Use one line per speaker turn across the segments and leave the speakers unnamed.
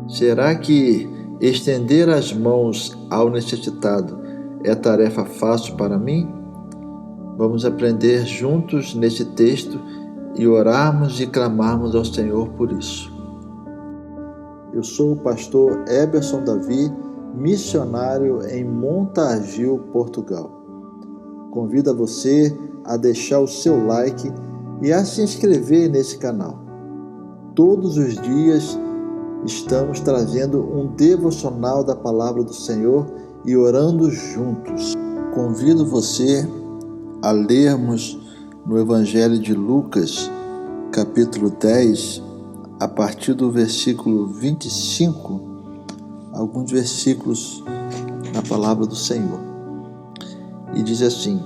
Será que estender as mãos ao necessitado é tarefa fácil para mim? Vamos aprender juntos nesse texto e orarmos e clamarmos ao Senhor por isso. Eu sou o pastor Eberson Davi, missionário em Montargis, Portugal. Convido a você a deixar o seu like e a se inscrever nesse canal. Todos os dias estamos trazendo um devocional da Palavra do Senhor e orando juntos. Convido você a lermos no Evangelho de Lucas, capítulo 10, a partir do versículo 25, alguns versículos na Palavra do Senhor. E diz assim: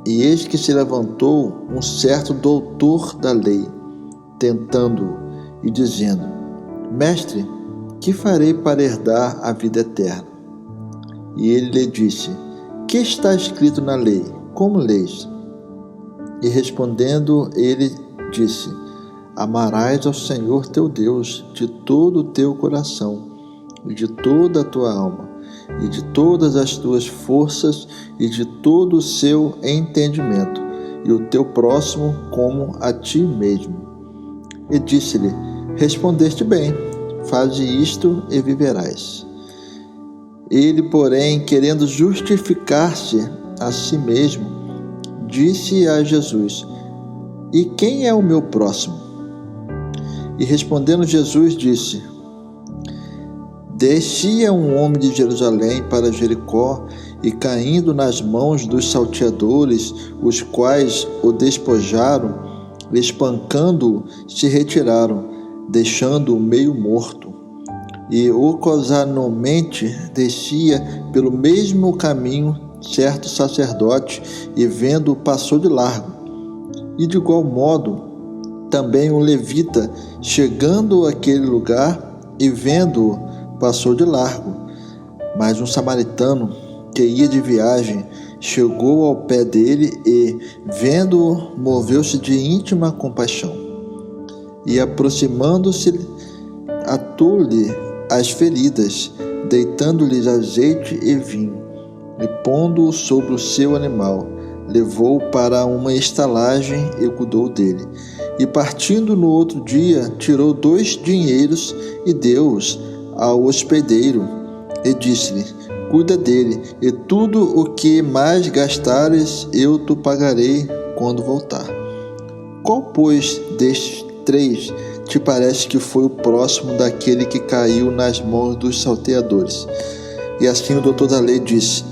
E eis que se levantou um certo doutor da lei, tentando-o e dizendo: Mestre, que farei para herdar a vida eterna? E ele lhe disse: Que está escrito na lei? Como leis? E respondendo, ele disse: Amarás ao Senhor teu Deus de todo o teu coração, e de toda a tua alma, e de todas as tuas forças, e de todo o seu entendimento, e o teu próximo como a ti mesmo. E disse-lhe: Respondeste bem, faze isto e viverás. Ele, porém, querendo justificar-se a si mesmo, disse a Jesus: E quem é o meu próximo? E respondendo Jesus, disse: Descia um homem de Jerusalém para Jericó, e caindo nas mãos dos salteadores, os quais o despojaram, espancando-o, se retiraram, deixando-o meio morto. E ocasionalmente descia pelo mesmo caminho certo sacerdote, e vendo-o passou de largo. E de igual modo também um levita, chegando àquele lugar e vendo-o, passou de largo. Mas um samaritano que ia de viagem chegou ao pé dele e, vendo-o, moveu-se de íntima compaixão. E aproximando-se, atou-lhe as feridas, deitando-lhes azeite e vinho, e pondo-o sobre o seu animal, levou-o para uma estalagem e cuidou dele. E partindo no outro dia, tirou 2 dinheiros e deu-os ao hospedeiro, e disse-lhe: Cuida dele, e tudo o que mais gastares eu te pagarei quando voltar. Qual, pois, destes 3 te parece que foi o próximo daquele que caiu nas mãos dos salteadores? E assim o doutor da lei disse: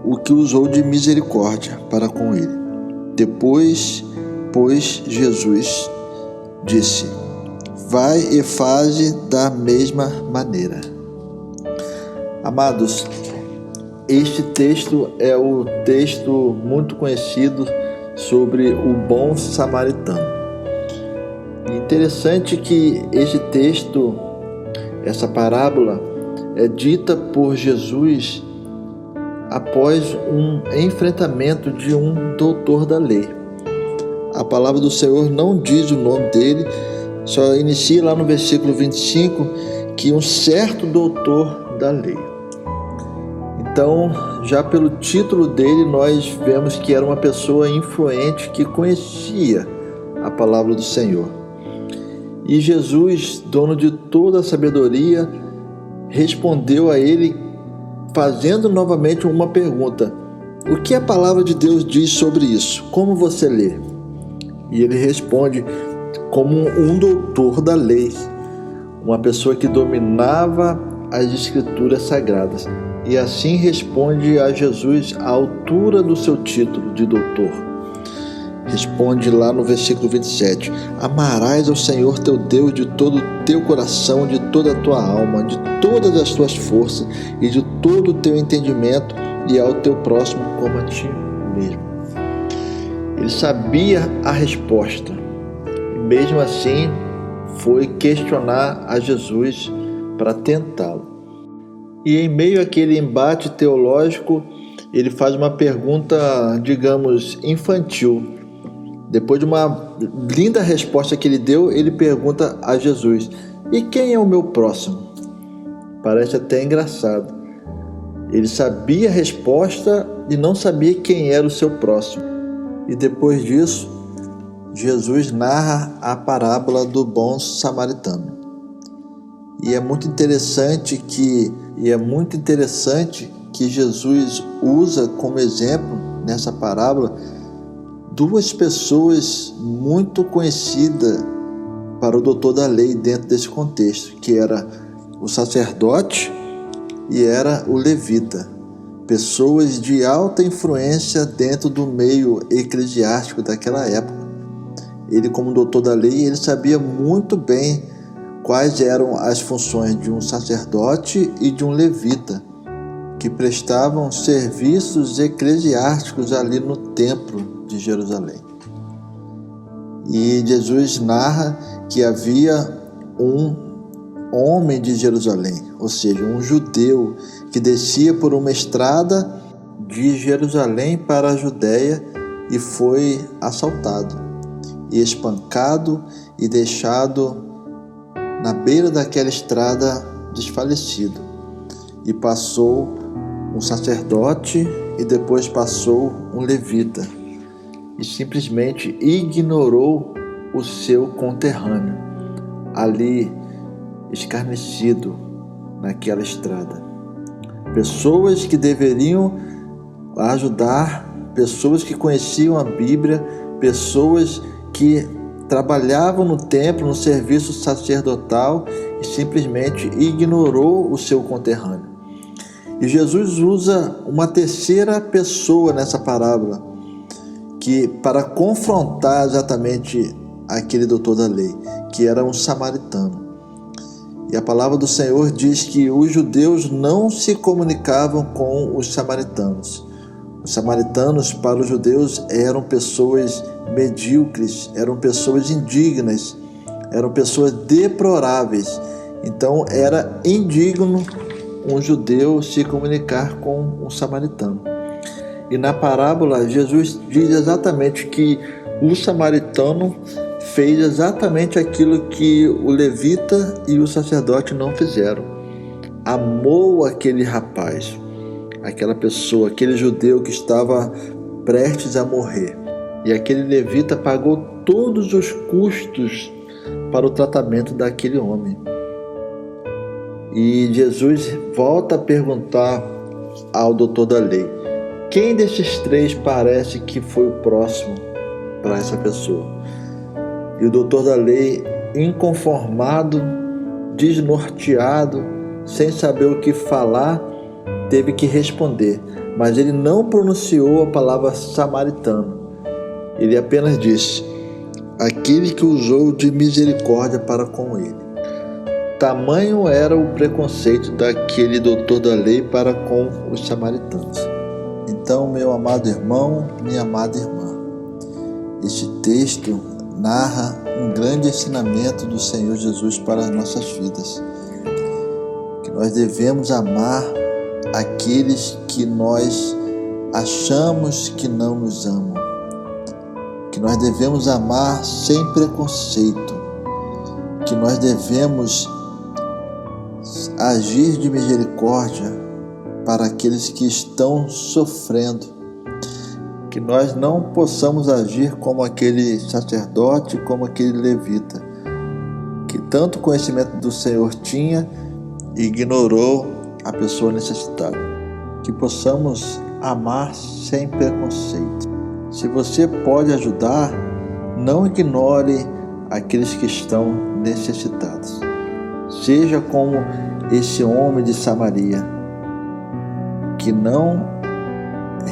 O que usou de misericórdia para com ele. Depois, pois, Jesus disse: Vai e faze da mesma maneira. Amados, este texto é o texto muito conhecido sobre o bom samaritano. Interessante que este texto, essa parábola, é dita por Jesus após um enfrentamento de um doutor da lei. A palavra do Senhor não diz o nome dele, só inicia lá no versículo 25 que um certo doutor da lei. Então, já pelo título dele, nós vemos que era uma pessoa influente que conhecia a palavra do Senhor. E Jesus, dono de toda a sabedoria, respondeu a ele fazendo novamente uma pergunta: O que a palavra de Deus diz sobre isso? Como você lê? E ele responde como um doutor da lei, uma pessoa que dominava as escrituras sagradas. E assim responde a Jesus à altura do seu título de doutor. Responde lá no versículo 27: Amarás ao Senhor teu Deus de todo o teu coração, de toda a tua alma, de todas as tuas forças e de todo o teu entendimento, e ao teu próximo como a ti mesmo. Ele sabia a resposta, e mesmo assim foi questionar a Jesus para tentá-lo. E em meio àquele embate teológico, ele faz uma pergunta, digamos, infantil. Depois de uma linda resposta que ele deu, ele pergunta a Jesus: E quem é o meu próximo? Parece até engraçado. Ele sabia a resposta e não sabia quem era o seu próximo. E depois disso, Jesus narra a parábola do bom samaritano. E é muito interessante que Jesus usa como exemplo nessa parábola duas pessoas muito conhecidas para o doutor da lei dentro desse contexto, que era o sacerdote e era o levita, pessoas de alta influência dentro do meio eclesiástico daquela época. Ele, como doutor da lei, ele sabia muito bem quais eram as funções de um sacerdote e de um levita, que prestavam serviços eclesiásticos ali no templo de Jerusalém. E Jesus narra que havia um homem de Jerusalém, ou seja, um judeu que descia por uma estrada de Jerusalém para a Judéia e foi assaltado e espancado e deixado na beira daquela estrada desfalecido. E passou um sacerdote e depois passou um levita e simplesmente ignorou o seu conterrâneo ali escarnecido naquela estrada. Pessoas que deveriam ajudar, pessoas que conheciam a Bíblia, pessoas que trabalhavam no templo, no serviço sacerdotal, e simplesmente ignorou o seu conterrâneo. E Jesus usa uma terceira pessoa nessa parábola, que para confrontar exatamente aquele doutor da lei, que era um samaritano. E a palavra do Senhor diz que os judeus não se comunicavam com os samaritanos. Os samaritanos, para os judeus, eram pessoas medíocres, eram pessoas indignas, eram pessoas deploráveis. Então era indigno um judeu se comunicar com um samaritano. E na parábola, Jesus diz exatamente que o samaritano fez exatamente aquilo que o levita e o sacerdote não fizeram. Amou aquele rapaz, aquela pessoa, aquele judeu que estava prestes a morrer. E aquele levita pagou todos os custos para o tratamento daquele homem. E Jesus volta a perguntar ao doutor da lei: quem desses três parece que foi o próximo para essa pessoa? E o doutor da lei, inconformado, desnorteado, sem saber o que falar, teve que responder, mas ele não pronunciou a palavra samaritano. Ele apenas disse: aquele que usou de misericórdia para com ele. Tamanho era o preconceito daquele doutor da lei para com os samaritanos. Então, meu amado irmão, minha amada irmã, este texto narra um grande ensinamento do Senhor Jesus para as nossas vidas. Que nós devemos amar aqueles que nós achamos que não nos amam. Que nós devemos amar sem preconceito. Que nós devemos agir de misericórdia para aqueles que estão sofrendo. Que nós não possamos agir como aquele sacerdote, como aquele levita, que tanto conhecimento do Senhor tinha e ignorou a pessoa necessitada. Que possamos amar sem preconceito. Se você pode ajudar, não ignore aqueles que estão necessitados. Seja como esse homem de Samaria, que não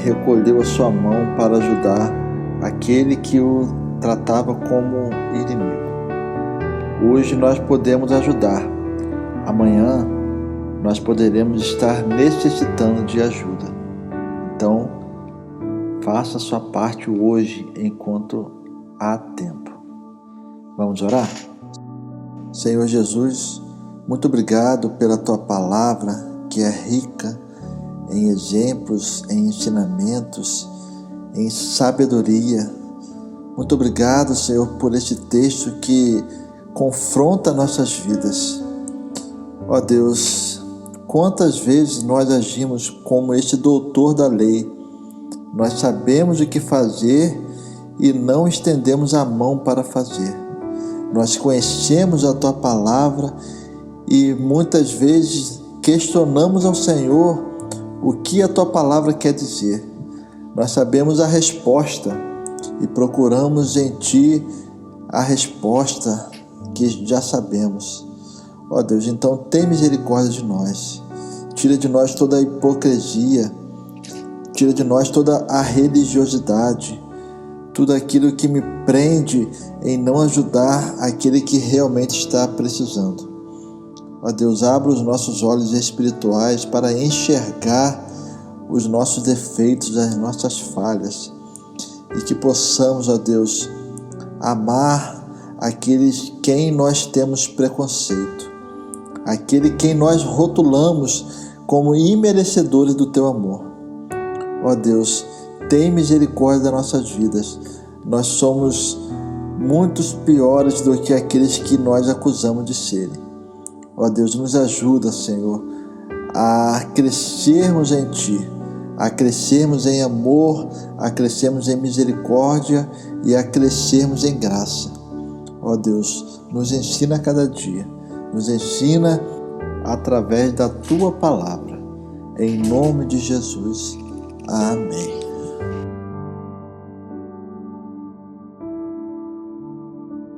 recolheu a sua mão para ajudar aquele que o tratava como inimigo. Hoje nós podemos ajudar. Amanhã nós poderemos estar necessitando de ajuda. Então, faça a sua parte hoje enquanto há tempo. Vamos orar? Senhor Jesus, muito obrigado pela Tua palavra, que é rica em exemplos, em ensinamentos, em sabedoria. Muito obrigado, Senhor, por este texto que confronta nossas vidas. Ó Deus, quantas vezes nós agimos como este doutor da lei? Nós sabemos o que fazer e não estendemos a mão para fazer. Nós conhecemos a Tua palavra e muitas vezes questionamos ao Senhor o que a Tua palavra quer dizer. Nós sabemos a resposta e procuramos em Ti a resposta que já sabemos. Ó Deus, então tem misericórdia de nós. Tira de nós toda a hipocrisia, tira de nós toda a religiosidade, tudo aquilo que me prende em não ajudar aquele que realmente está precisando. Ó Deus, abra os nossos olhos espirituais para enxergar os nossos defeitos, as nossas falhas, e que possamos, ó Deus, amar aqueles quem nós temos preconceito, aquele quem nós rotulamos como imerecedores do Teu amor. Ó Deus, tem misericórdia das nossas vidas. Nós somos muitos piores do que aqueles que nós acusamos de serem. Ó Deus, nos ajuda, Senhor, a crescermos em Ti, a crescermos em amor, a crescermos em misericórdia e a crescermos em graça. Ó Deus, nos ensina a cada dia, nos ensina através da Tua palavra. Em nome de Jesus. Amém.